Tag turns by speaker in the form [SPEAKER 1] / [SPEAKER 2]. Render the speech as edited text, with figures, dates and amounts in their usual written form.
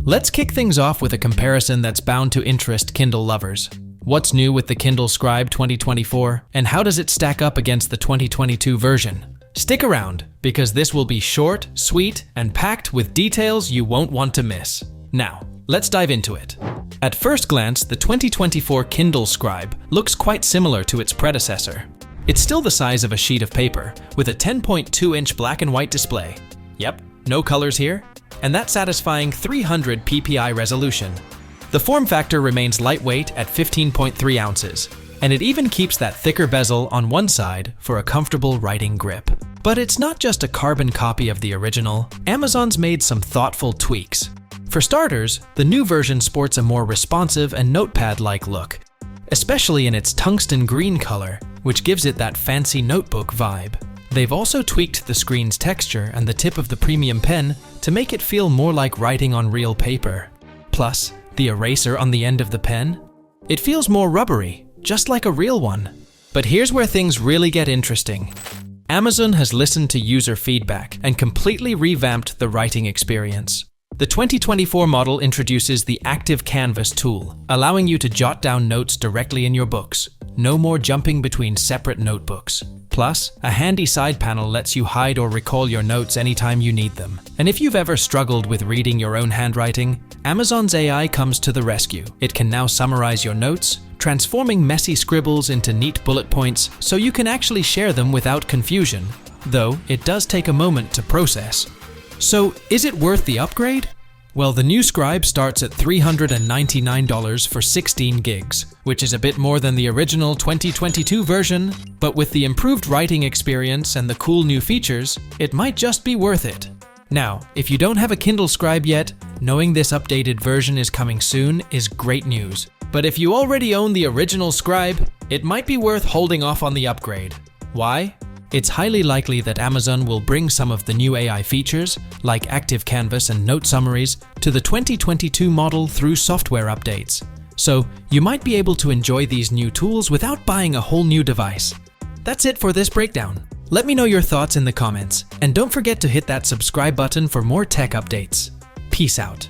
[SPEAKER 1] Let's kick things off with a comparison that's bound to interest Kindle lovers. What's new with the Kindle Scribe 2024, and how does it stack up against the 2022 version? Stick around, because this will be short, sweet, and packed with details you won't want to miss. Now, let's dive into it. At first glance, the 2024 Kindle Scribe looks quite similar to its predecessor. It's still the size of a sheet of paper, with a 10.2-inch black and white display. Yep, no colors here, and that satisfying 300 ppi resolution. The form factor remains lightweight at 15.3 ounces, and it even keeps that thicker bezel on one side for a comfortable writing grip. But it's not just a carbon copy of the original. Amazon's made some thoughtful tweaks. For starters, the new version sports a more responsive and notepad-like look, especially in its tungsten green color, which gives it that fancy notebook vibe. They've also tweaked the screen's texture and the tip of the premium pen to make it feel more like writing on real paper. Plus, the eraser on the end of the pen? It feels more rubbery, just like a real one. But here's where things really get interesting. Amazon has listened to user feedback and completely revamped the writing experience. The 2024 model introduces the Active Canvas tool, allowing you to jot down notes directly in your books. No more jumping between separate notebooks. Plus, a handy side panel lets you hide or recall your notes anytime you need them. And if you've ever struggled with reading your own handwriting, Amazon's AI comes to the rescue. It can now summarize your notes, transforming messy scribbles into neat bullet points so you can actually share them without confusion, though it does take a moment to process. So, is it worth the upgrade? Well, the new Scribe starts at $399 for 16 gigs, which is a bit more than the original 2022 version, but with the improved writing experience and the cool new features, it might just be worth it. Now, if you don't have a Kindle Scribe yet, knowing this updated version is coming soon is great news. But if you already own the original Scribe, it might be worth holding off on the upgrade. Why? It's highly likely that Amazon will bring some of the new AI features, like Active Canvas and note summaries, to the 2022 model through software updates. So, you might be able to enjoy these new tools without buying a whole new device. That's it for this breakdown. Let me know your thoughts in the comments, and don't forget to hit that subscribe button for more tech updates. Peace out.